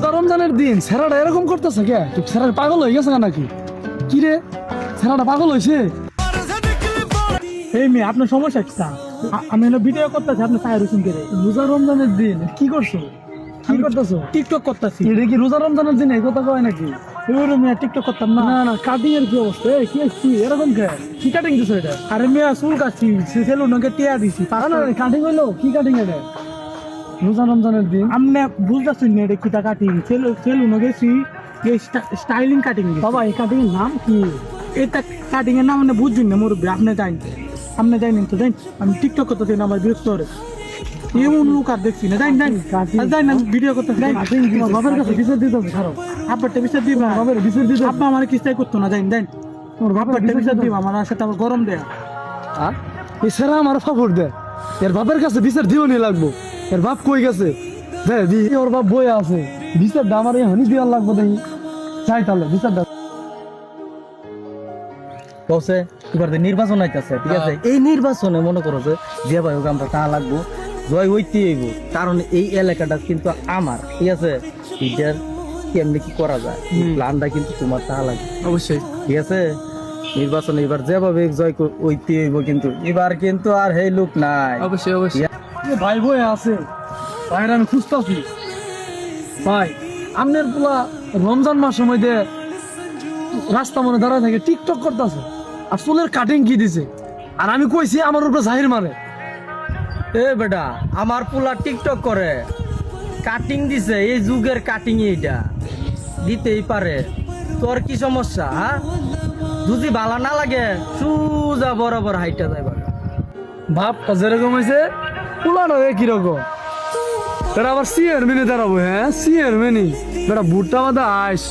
রোজা রমজানের দিন ছেড়াটা এরকম করতেছে কে? তুই ছেড়াটা পাগল হয়ে গেছে নাকি? কি রে, ছেড়াটা পাগল হয়েছে? এই মেয়ে আপনার সমস্যা কি তা? আমি হলো ভিডিও করতেছি আপনি চায় রসুন করে রোজা রমজানের দিন কি করছো? কি করতেছো? টিকটক করতেছি। এটা কি রোজা রমজানের দিন এই কথা কয় নাকি? এবারে মেয়ে টিকটক করতাম না। না না, কাটিং এর কি অবস্থা? কি কি এরকম কে? কি কাটিং দিছো এটা? আরে মেয়ে চুল কাটছি সেলুন ওকে টিয়া দিছি। না না, কাটিং হইলো কি কাটিং এটা? রোজা রমজানের দিন আপনি বুঝতেছেন না এটা কিটা কাটিং? সেলুন গেছি স্টাইলিং কাটিং। বাবা, এই কাটিং এর নাম কি? এটা কাটিং এর নাম মানে বুঝছেন না মুরব্বী, আপনি জানেন তো জানেন আমি টিকটক করতেছি না আমার বিরক্ত করে এমন লোক আর দেখছি না জানেন আমি ভিডিও করতেছি কাটিং তোমার বাবার কাছে বিচার দিতে হবে, ছাড়ো। আব্বারটা বিচার দিবা বাবার বিচার দিতে হবে। আব্বা আমার কিস্তাই করতো না জানেন তোমার বাবার আব্বারটা বিচার বিচার দিবা দিবা। আমার সাথে আবার গরম দেয়া। আর এছাড়া আমার ফাফর দে, এর বাপের কাছে বিচার দিও নি লাগবো। এর বাপ কই গেছে? দে দি, ওর বাপ বই আছে, বিচারটা আমার এখনই দেওয়ার লাগবো। দেখি যাই তাহলে বিচারটা। বলছে এবার তো নির্বাচন আইতাছে, ঠিক আছে? এই নির্বাচনে মনে করো যে ভাই হোক আমরা তা লাগবো, জয় হইতে হইব, কারণ এই এলাকাটা কিন্তু আমার, ঠিক আছে? এটার কেমনি কি করা যায় প্ল্যানটা কিন্তু তোমার তা লাগবে অবশ্যই ঠিক আছে? নির্বাচনে এবার যেভাবে জয় হইতে হইব, কিন্তু এবার কিন্তু আর হেই লোক নাই। অবশ্যই অবশ্যই। ভাই বই আছে, ভাইয়ের আমি খুঁজতেছি। ভাই, আমনের পুলা রমজান মাসের মধ্যে রাস্তা মনে দাঁড়ায় থাকে টিকটক করতেছে, আর চুলের কাটিং কি দিছে, আর আমি কইছি আমার উপরে জাহির মারে। এ বেটা, আমার পোলা টিকটক করে, কাটিং দিছে, এই যুগের কাটিং এইটা দিতেই পারে। তোর কি সমস্যা? হ্যাঁ, যদি ভালো না লাগে সুজা বরাবর হাইটা যায় বাবা। ভাবটা যেরকম হয়েছে পুলানো কিরকম। তারা আবার সিয়ার মেনে দাঁড়াবো। হ্যাঁ, সিয়ার মেনি বেটা, ভুট্টা বাদা আইস।